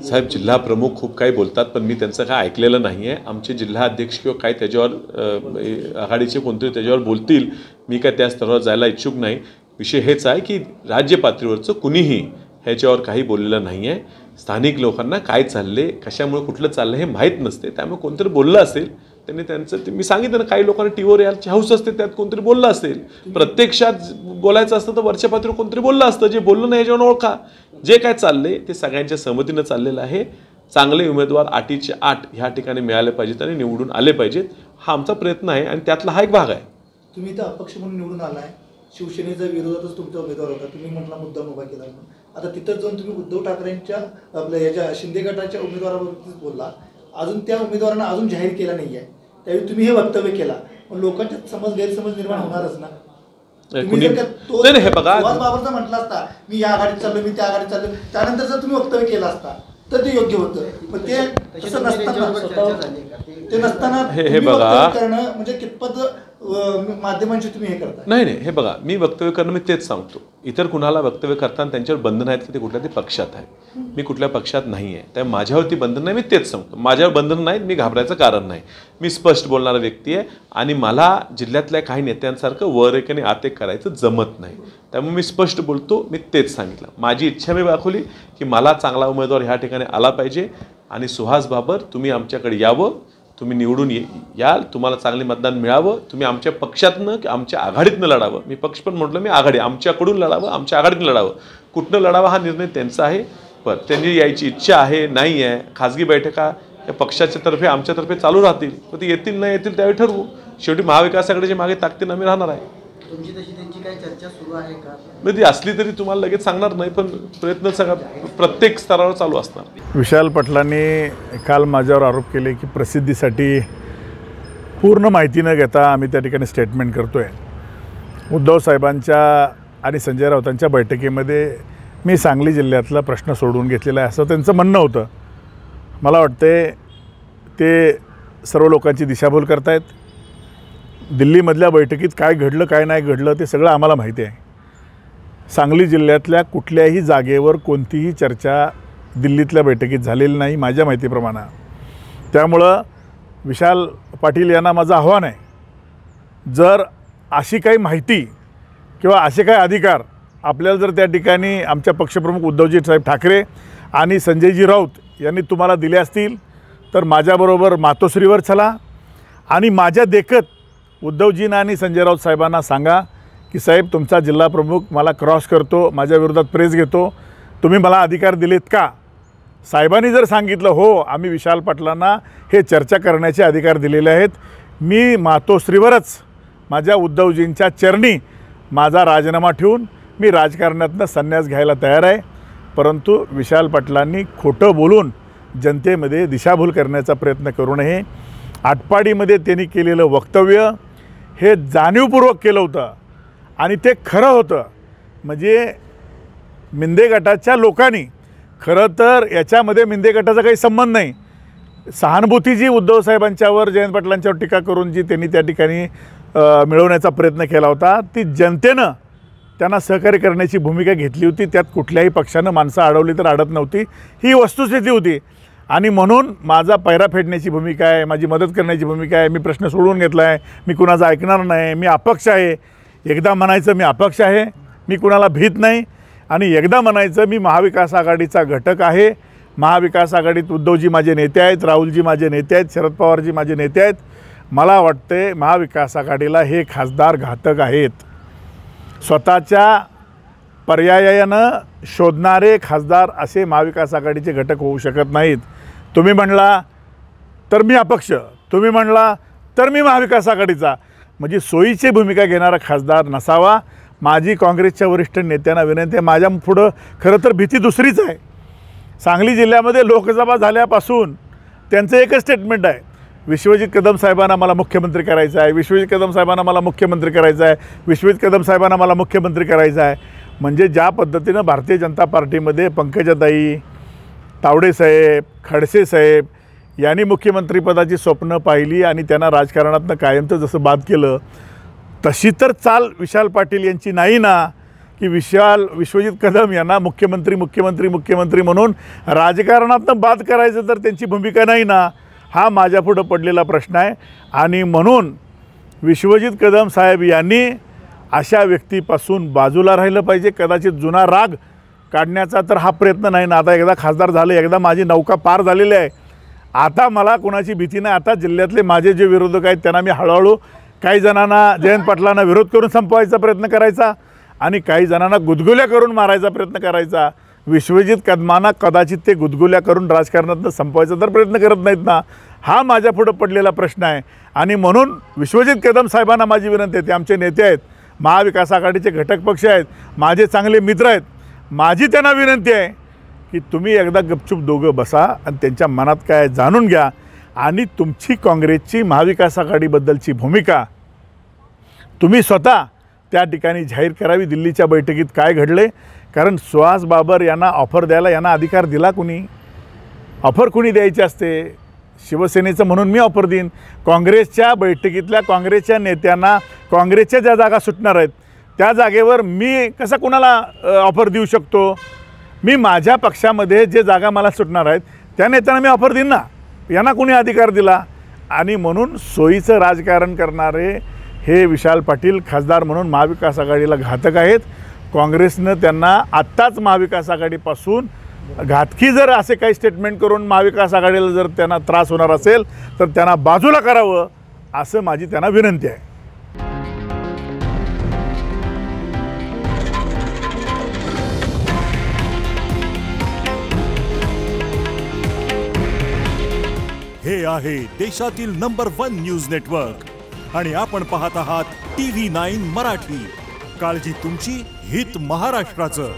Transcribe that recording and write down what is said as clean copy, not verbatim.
साहेब जिल्हा प्रमुख खूप काही बोलतात, पण मी त्यांचं काय ऐकलेलं नाही आहे. आमचे जिल्हा अध्यक्ष किंवा काय त्याच्यावर आघाडीचे कोणतरी त्याच्यावर बोलतील, मी काय त्या स्तरावर जायला इच्छुक नाही. विषय हेच आहे की राज्य पातळीवरचं कुणीही ह्याच्यावर काही बोललेलं नाही आहे. स्थानिक लोकांना काय चालले, कशामुळे कुठलं चाललं हे माहीत नसते. त्यामुळे कोणतरी बोललं असेल, त्यांनी त्यांचं मी सांगितलं ना, काही लोकांना टीव्हीवर यायची हौस असते, त्यात कोणतरी बोललं असेल. प्रत्यक्षात बोलायचं असतं तर वरच्या पातळीवर कोणतरी बोललं असतं. जे बोललं नाही याच्यावर ओळखा. जे काय चाललंय ते सगळ्यांच्या सहमतीनं चाललेलं आहे. चांगले उमेदवार 8चे 8 ह्या ठिकाणी मिळाले पाहिजेत आणि निवडून आले पाहिजेत, हा आमचा प्रयत्न आहे आणि त्यातला हा एक भाग आहे. तुम्ही इथं अपक्ष म्हणून निवडून आलाय, शिवसेनेच्या विरोधातच तुमचा उमेदवार होता, तुम्ही म्हटला मुद्दाम उभा केला म्हणून. आता तिथं जाऊन तुम्ही उद्धव ठाकरेंच्या आपल्या याच्या शिंदे गटाच्या उमेदवाराबद्दल बोलला, अजून त्या उमेदवारांना अजून जाहीर केला नाही आहे. त्यावेळी तुम्ही हे वक्तव्य केला, पण लोकांच्या गैरसमज निर्माण होणारच ना. हे बघा, बाबरचा म्हटला असता मी या आघाडीत चाललो, मी त्या आघाडीत चाललो, त्यानंतर जर तुम्ही वक्तव्य केलं असता तर ते योग्य होतं. पण ते तसं नसताना हे बघा करणं म्हणजे कितपत माध्यमांशी तुम्ही हे करता. नाही नाही, हे बघा, मी वक्तव्य करणं मी तेच सांगतो. इतर कुणाला वक्तव्य करताना त्यांच्यावर बंधन आहेत की ते कुठल्या तरी पक्षात आहे. मी कुठल्या पक्षात नाही आहे, त्या माझ्यावरती बंधन नाही. मी तेच सांगतो, माझ्यावर बंधन नाहीत, मी घाबरायचं कारण नाही. मी स्पष्ट बोलणारा व्यक्ती आहे आणि मला जिल्ह्यातल्या काही नेत्यांसारखं वर एक आणि आत एक करायचं जमत नाही. त्यामुळे मी स्पष्ट बोलतो. मी तेच सांगितलं, माझी इच्छा मी दाखवली की मला चांगला उमेदवार ह्या ठिकाणी आला पाहिजे आणि सुहास बाबर तुम्ही आमच्याकडे यावं, तुम्ही निवडून याल, तुम्हाला चांगले मतदान मिळावं, तुम्ही आमच्या पक्षातनं की आमच्या आघाडीतनं लढावं. मी पक्ष पण म्हटलं, मी आघाडी आमच्याकडून लढावं, आमच्या आघाडीतनं लढावं. कुठनं लढावं हा निर्णय त्यांचा आहे. पण त्यांनी यायची इच्छा आहे नाही आहे, खाजगी बैठका या पक्षाच्या तर्फे आमच्यातर्फे चालू राहतील. पण ते येतील नाही येतील त्यावेळी ठरवू. शेवटी महाविकास आघाडीच्या मागे ताकदीनं आम्ही राहणार आहे. तुमची तशी त्यांची काही चर्चा सुरू आहे का? म्हणजे असली तरी तुम्हाला लगेच सांगणार नाही, पण प्रयत्न सगळा प्रत्येक स्तरावर चालू असणार. विशाल पाटलांनी काल माझ्यावर आरोप केले की प्रसिद्धीसाठी पूर्ण माहिती न घेता आम्ही त्या ठिकाणी स्टेटमेंट करतो आहे. उद्धव साहेबांच्या आणि संजय राऊतांच्या बैठकीमध्ये मी सांगली जिल्ह्यातला प्रश्न सोडवून घेतलेला आहे असं त्यांचं म्हणणं होतं. मला वाटते ते सर्व लोकांची दिशाभूल करतायत. दिल्लीमधल्या बैठकीत काय घडलं काय नाही घडलं ते सगळं आम्हाला माहिती आहे. सांगली जिल्ह्यातल्या कुठल्याही जागेवर कोणतीही चर्चा दिल्लीतल्या बैठकीत झालेली नाही माझ्या माहितीप्रमाणे. त्यामुळं विशाल पाटील यांना माझं आव्हान आहे, जर अशी काही माहिती किंवा असे काही अधिकार आपल्याला जर त्या ठिकाणी आमच्या पक्षप्रमुख उद्धवजी साहेब ठाकरे आणि संजयजी राऊत यांनी तुम्हाला दिले असतील तर माझ्याबरोबर मातोश्रीवर चला आणि माझ्या देखत उद्धवजींना आणि संजय राऊत साहेबांना सांगा की साहेब तुमचा जिल्हा प्रमुख मला क्रॉस करतो, माझ्या विरोधात प्रेस घेतो, तुम्ही मला अधिकार दिलेत का? साहेबांनी जर सांगितलं हो आम्ही विशाल पाटलांना हे चर्चा करण्याचे अधिकार दिलेले आहेत, मी मातोश्रीवरच माझ्या उद्धवजींच्या चरणी माझा राजीनामा ठेवून मी राजकारणातनं संन्यास घ्यायला तयार आहे. परंतु विशाल पाटलांनी खोटं बोलून जनतेमध्ये दिशाभूल करण्याचा प्रयत्न करू नये. आटपाडीमध्ये त्यांनी केलेलं वक्तव्य हे जाणीवपूर्वक केलं होतं आणि ते खरं होतं. म्हणजे मिंदे गटाच्या लोकांनी खरं तर याच्यामध्ये मिंदे गटाचा काही संबंध नाही. सहानुभूती जी उद्धव साहेबांच्यावर जयंत पाटलांच्यावर टीका करून जी त्यांनी त्या ठिकाणी मिळवण्याचा प्रयत्न केला होता ती जनतेनं त्यांना सहकार्य करण्याची भूमिका घेतली होती. त्यात कुठल्याही पक्षानं माणसं अडवली तर अडत नव्हती, ही वस्तुस्थिती होती. आणि म्हणून माझा पैरा फेडण्याची भूमिका आहे, माझी मदत करण्याची भूमिका आहे. मी प्रश्न सोडवून घेतला आहे, मी कुणाचं ऐकणार नाही, मी अपक्ष आहे. एकदा म्हणायचं मी अपक्ष आहे, मी कुणाला भीत नाही, आणि एकदा म्हणायचं मी महाविकास आघाडीचा घटक आहे. महाविकास आघाडीत उद्धवजी माझे नेते आहेत, राहुलजी माझे नेते आहेत, शरद पवारजी माझे नेते आहेत. मला वाटते महाविकास आघाडीला हे खासदार घातक आहेत. स्वतःच्या पर्यायानं शोधणारे खासदार असे महाविकास आघाडीचे घटक होऊ शकत नाहीत. तुम्ही म्हणला तर मी अपक्ष, तुम्ही म्हणला तर मी महाविकास आघाडीचा, म्हणजे सोयीची भूमिका घेणारा खासदार नसावा. माझी काँग्रेसच्या वरिष्ठ नेत्यांना विनंती आहे, माझ्या पुढं खरं तर भीती दुसरीच आहे. सांगली जिल्ह्यामध्ये लोकसभा झाल्यापासून त्यांचं एकच स्टेटमेंट आहे, विश्वजित कदम साहेबांना मला मुख्यमंत्री करायचं आहे, विश्वजित कदम साहेबांना मला मुख्यमंत्री करायचं आहे, विश्वजित कदम साहेबांना मला मुख्यमंत्री करायचं आहे. म्हणजे ज्या पद्धतीनं भारतीय जनता पार्टीमध्ये पंकजाताई, तावडे साहेब, खडसे साहेब यांनी मुख्यमंत्रीपदाची स्वप्न पाहिली आणि त्यांना राजकारणातनं कायमचं जसं बाद केलं, तशी तर चाल विशाल पाटील यांची नाही ना. की विश्वजित कदम यांना मुख्यमंत्री म्हणून राजकारणातनं बाद करायचं तर त्यांची भूमिका नाही ना, हा माझ्यापुढं पडलेला प्रश्न आहे. आणि म्हणून विश्वजित कदम साहेब यांनी अशा व्यक्तीपासून बाजूला राहिलं पाहिजे. कदाचित जुना राग काढण्याचा तर हा प्रयत्न नाही ना. आता एकदा खासदार झाले, एकदा माझी नौका पार झालेली आहे. आता मला कोणाची भीती नाही. आता जिल्ह्यातले माझे जे विरोधक आहेत त्यांना मी हळूहळू काही जणांना, जयंत पाटलांना विरोध करून संपवायचा प्रयत्न करायचा आणि काही जणांना गुदगुल्या करून मारायचा प्रयत्न करायचा. विश्वजित कदमांना कदाचित ते गुदगुल्या करून राजकारणातनं संपवायचा तर प्रयत्न करत नाहीत ना, हा माझ्यापुढं पडलेला प्रश्न आहे. आणि म्हणून विश्वजित कदम साहेबांना माझी विनंती आहे, ते आमचे नेते आहेत, महाविकास आघाडीचे घटक पक्ष आहेत, माझे चांगले मित्र आहेत. माझी त्यांना विनंती आहे की तुम्ही एकदा गपचूप दोघं बसा आणि त्यांच्या मनात काय जाणून घ्या आणि तुमची काँग्रेसची महाविकास आघाडीबद्दलची भूमिका तुम्ही स्वतः त्या ठिकाणी जाहीर करावी. दिल्लीच्या बैठकीत काय घडले, कारण सुहास बाबर यांना ऑफर द्यायला यांना अधिकार दिला कुणी? ऑफर कुणी द्यायची असते? शिवसेनेचं म्हणून मी ऑफर देईन. काँग्रेसच्या बैठकीतल्या काँग्रेसच्या नेत्यांना काँग्रेसच्या ज्या जागा सुटणार आहेत त्या जागेवर मी कसा कुणाला ऑफर देऊ शकतो? मी माझ्या पक्षामध्ये जे जागा मला सुटणार आहेत त्या नेत्यांना मी ऑफर देईन ना, यांना कुणी अधिकार दिला? आणि म्हणून सोयीचं राजकारण करणारे हे विशाल पाटील खासदार म्हणून महाविकास आघाडीला घातक आहेत. काँग्रेसनं त्यांना आत्ताच महाविकास आघाडीपासून घातकी जर असे काही स्टेटमेंट करून महाविकास आघाडीला जर त्यांना त्रास होणार असेल तर त्यांना बाजूला करावं, असं माझी त्यांना विनंती आहे. हे आहे देशातील नंबर 1 न्यूज नेटवर्क आणि आपण पाहत आहात TV9 मराठी. काळजी तुमची, हित महाराष्ट्राचं.